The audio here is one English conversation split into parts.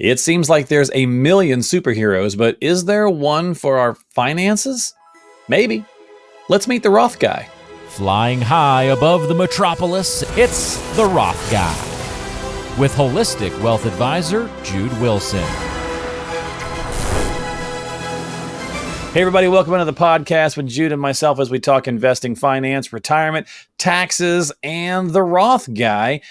It seems like there's a million superheroes, but is there one for our finances? Maybe. Let's meet the Roth Guy. Flying high above the metropolis, it's the Roth Guy. With holistic wealth advisor, Jude Wilson. Hey everybody, welcome into the podcast with Jude and myself as we talk investing, finance, retirement, taxes, and the Roth Guy.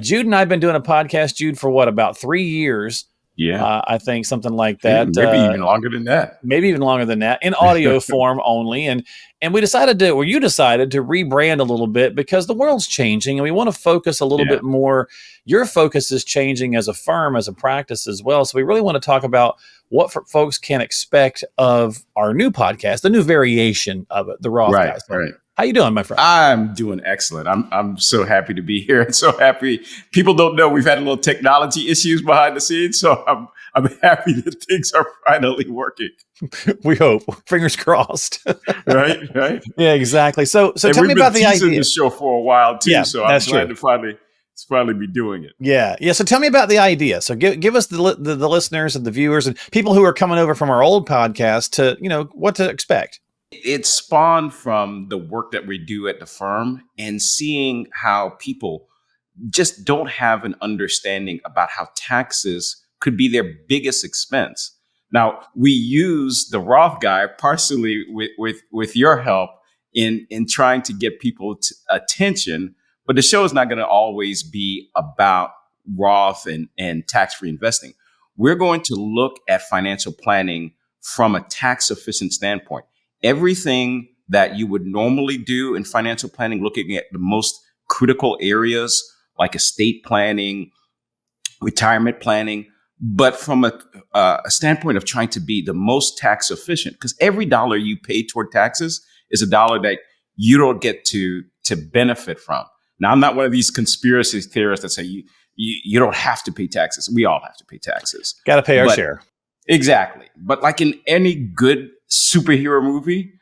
Jude and I have been doing a podcast, Jude, for what, about 3 years? Yeah. I think something like that. Maybe even longer than that. Maybe even longer than that, in audio form only. And you decided to rebrand a little bit because the world's changing and we want to focus a little bit more. Your focus is changing as a firm, as a practice as well. So we really want to talk about what folks can expect of our new podcast, the new variation of it, the Roth Guy. Right. How you doing, my friend? I'm doing excellent. I'm so happy to be here and so happy. People don't know we've had a little technology issues behind the scenes, so I'm happy that things are finally working. We hope. Fingers crossed. Right. Yeah, exactly. So tell me about the idea. We've been teasing the show for a while too, so I'm glad true. to finally be doing it. Yeah. So tell me about the idea. So give us the listeners and the viewers and people who are coming over from our old podcast to what to expect. It spawned from the work that we do at the firm and seeing how people just don't have an understanding about how taxes could be their biggest expense. Now, we use the Roth Guy partially with your help in trying to get people's attention, but the show is not going to always be about Roth and tax-free investing. We're going to look at financial planning from a tax-efficient standpoint. Everything that you would normally do in financial planning, looking at the most critical areas like estate planning, retirement planning, but from a standpoint of trying to be the most tax efficient, because every dollar you pay toward taxes is a dollar that you don't get to benefit from. Now, I'm not one of these conspiracy theorists that say you don't have to pay taxes. We all have to pay taxes. Got to pay our share. Exactly. But like in any good superhero movie,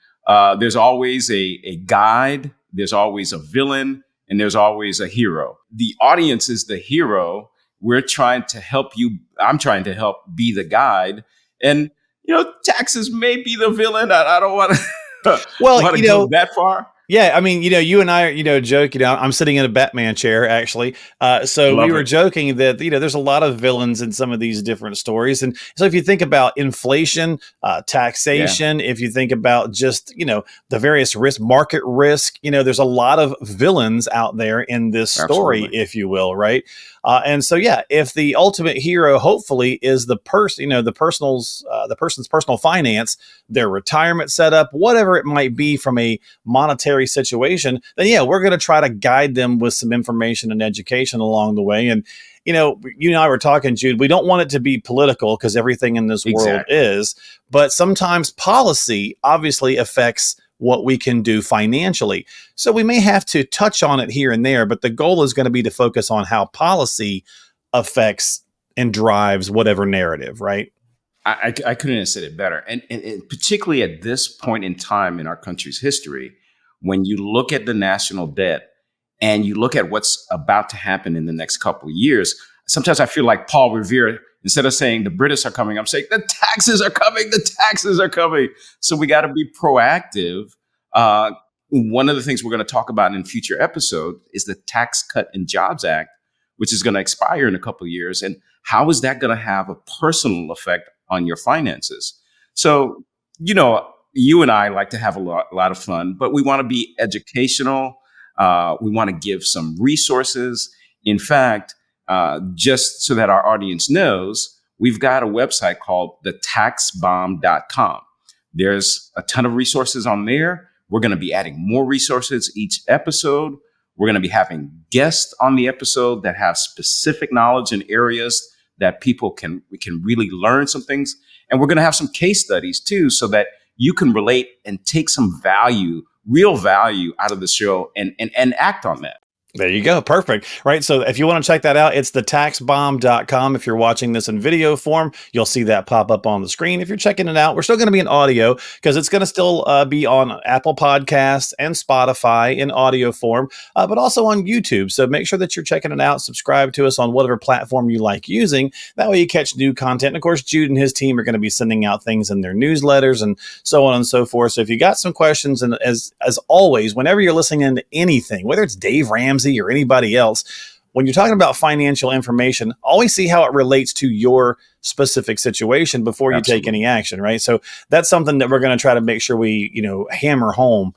there's always a guide, there's always a villain, and there's always a hero. The audience is the hero. We're trying to help you. I'm trying to help be the guide. And, taxes may be the villain. I don't want to go that far. Yeah, I mean, you and I, joke, I'm sitting in a Batman chair, actually. So we were joking that, there's a lot of villains in some of these different stories. And so if you think about inflation, taxation, if you think about just, the various market risk, there's a lot of villains out there in this story, if you will, right? And so, if the ultimate hero, hopefully, is the person's personal finance, their retirement setup, whatever it might be from a monetary situation, then we're going to try to guide them with some information and education along the way. And you and I were talking, Jude, we don't want it to be political because everything in this world is, but sometimes policy obviously affects what we can do financially. So we may have to touch on it here and there, but the goal is going to be to focus on how policy affects and drives whatever narrative, right? I couldn't have said it better. And particularly at this point in time in our country's history, when you look at the national debt and you look at what's about to happen in the next couple of years, sometimes I feel like Paul Revere, instead of saying the British are coming, I'm saying the taxes are coming. So we got to be proactive. One of the things we're going to talk about in future episodes is the Tax Cut and Jobs Act, which is going to expire in a couple of years. And how is that going to have a personal effect on your finances? So, you and I like to have a lot of fun, but we want to be educational. We want to give some resources. In fact, just so that our audience knows, we've got a website called thetaxbomb.com. There's a ton of resources on there. We're going to be adding more resources each episode. We're going to be having guests on the episode that have specific knowledge in areas that we can really learn some things. And we're going to have some case studies too, so that you can relate and take some value, real value out of the show and act on that. There you go. Perfect. Right. So if you want to check that out, it's thetaxbomb.com. If you're watching this in video form, you'll see that pop up on the screen. If you're checking it out, we're still going to be in audio because it's going to still be on Apple Podcasts and Spotify in audio form, but also on YouTube. So make sure that you're checking it out. Subscribe to us on whatever platform you like using. That way you catch new content. And of course, Jude and his team are going to be sending out things in their newsletters and so on and so forth. So if you got some questions, and as always, whenever you're listening to anything, whether it's Dave Ramsey or anybody else, when you're talking about financial information, always see how it relates to your specific situation before you take any action, right? So that's something that we're going to try to make sure we, hammer home,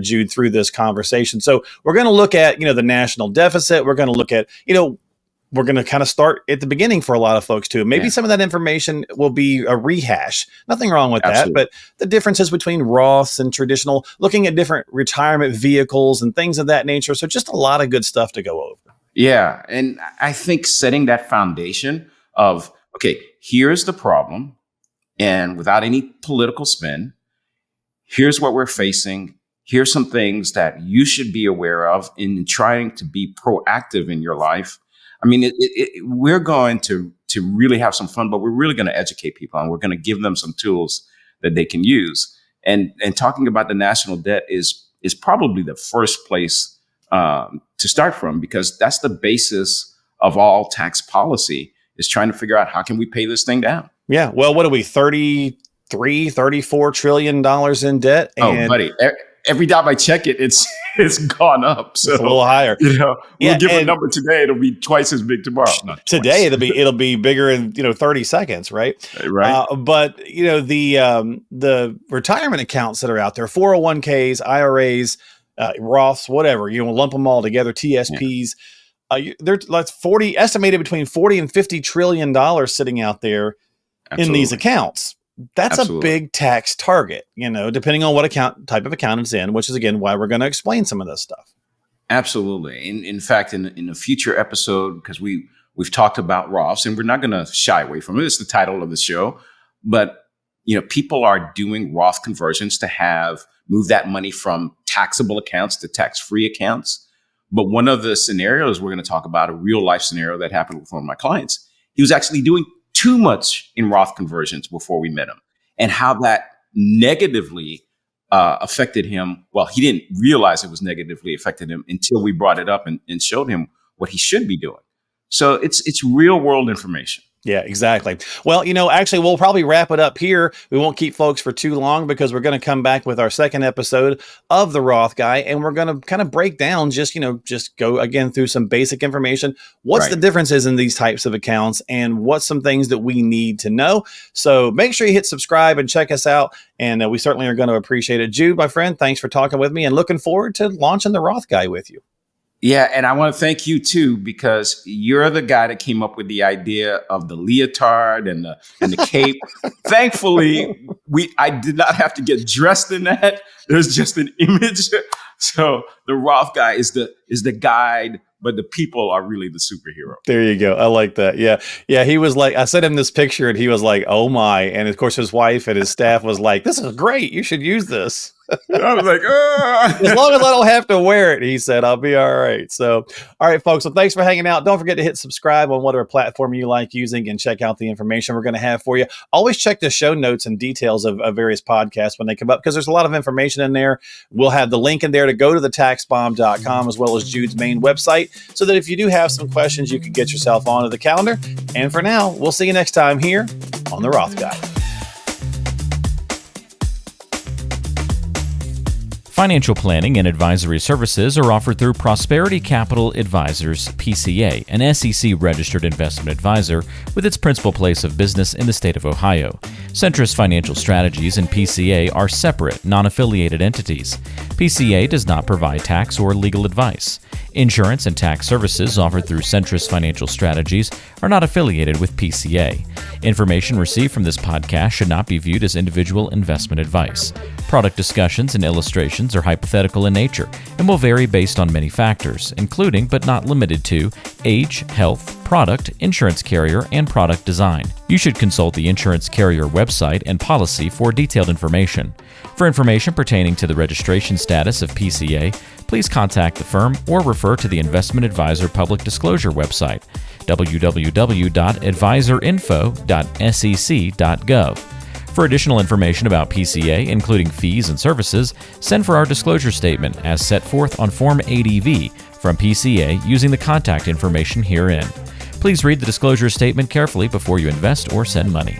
Jude, through this conversation. So we're going to look at, the national deficit. We're going to look at, we're going to kind of start at the beginning for a lot of folks too. Maybe some of that information will be a rehash. Nothing wrong with that, but the differences between Roths and traditional, looking at different retirement vehicles and things of that nature. So just a lot of good stuff to go over. Yeah. And I think setting that foundation of, okay, here's the problem, and without any political spin, here's what we're facing. Here's some things that you should be aware of in trying to be proactive in your life. I mean, we're going to really have some fun, but we're really going to educate people, and we're going to give them some tools that they can use. And talking about the national debt is probably the first place to start from, because that's the basis of all tax policy, is trying to figure out how can we pay this thing down. Yeah. Well, what are we, $34 trillion in debt? And buddy, every time I check it, it's gone up. So it's a little higher. We'll give a number today; it'll be twice as big tomorrow. Today it'll be bigger in 30 seconds, right? Right. But the retirement accounts that are out there, 401ks, IRAs, Roths, whatever, lump them all together, TSPs. They're like estimated between $40 and $50 trillion sitting out there in these accounts. That's a big tax target, depending on what type of account it's in, which is, again, why we're going to explain some of this stuff. Absolutely. In fact, in a future episode, because we've talked about Roths, and we're not going to shy away from it. It's the title of the show. But, people are doing Roth conversions to move that money from taxable accounts to tax-free accounts. But one of the scenarios we're going to talk about, a real life scenario that happened with one of my clients, he was actually doing too much in Roth conversions before we met him, and how that negatively affected him. Well, he didn't realize it was negatively affected him until we brought it up and showed him what he should be doing. So it's real world information. Yeah, exactly. Well, actually, we'll probably wrap it up here. We won't keep folks for too long, because we're going to come back with our second episode of the Roth Guy, and we're going to kind of break down just go again through some basic information. What's the differences in these types of accounts, and what's some things that we need to know? So make sure you hit subscribe and check us out, and we certainly are going to appreciate it. Jude, my friend, thanks for talking with me, and looking forward to launching the Roth Guy with you. Yeah, and I want to thank you too, because you're the guy that came up with the idea of the leotard and the cape. Thankfully, I did not have to get dressed in that. There's just an image. So the Roth Guy is the guide, but the people are really the superhero. There you go. I like that. Yeah. Yeah. He was like, I sent him this picture and he was like, oh my. And of course his wife and his staff was like, this is great. You should use this. I was like, as long as I don't have to wear it, he said, I'll be all right. So, all right, folks. So thanks for hanging out. Don't forget to hit subscribe on whatever platform you like using, and check out the information we're going to have for you. Always check the show notes and details of various podcasts when they come up, because there's a lot of information in there. We'll have the link in there to go to thetaxbomb.com, as well as Jude's main website, so that if you do have some questions, you can get yourself onto the calendar. And for now, we'll see you next time here on The Roth Guy. Financial planning and advisory services are offered through Prosperity Capital Advisors, PCA, an SEC-registered investment advisor with its principal place of business in the state of Ohio. Centrus Financial Strategies and PCA are separate, non-affiliated entities. PCA does not provide tax or legal advice. Insurance and tax services offered through Centrus Financial Strategies are not affiliated with PCA. Information received from this podcast should not be viewed as individual investment advice. Product discussions and illustrations are hypothetical in nature and will vary based on many factors, including but not limited to age, health, product, insurance carrier, and product design. You should consult the insurance carrier website and policy for detailed information. For information pertaining to the registration status of PCA, please contact the firm or refer to the Investment Advisor Public Disclosure website, www.advisorinfo.sec.gov. For additional information about PCA, including fees and services, send for our disclosure statement as set forth on Form ADV from PCA using the contact information herein. Please read the disclosure statement carefully before you invest or send money.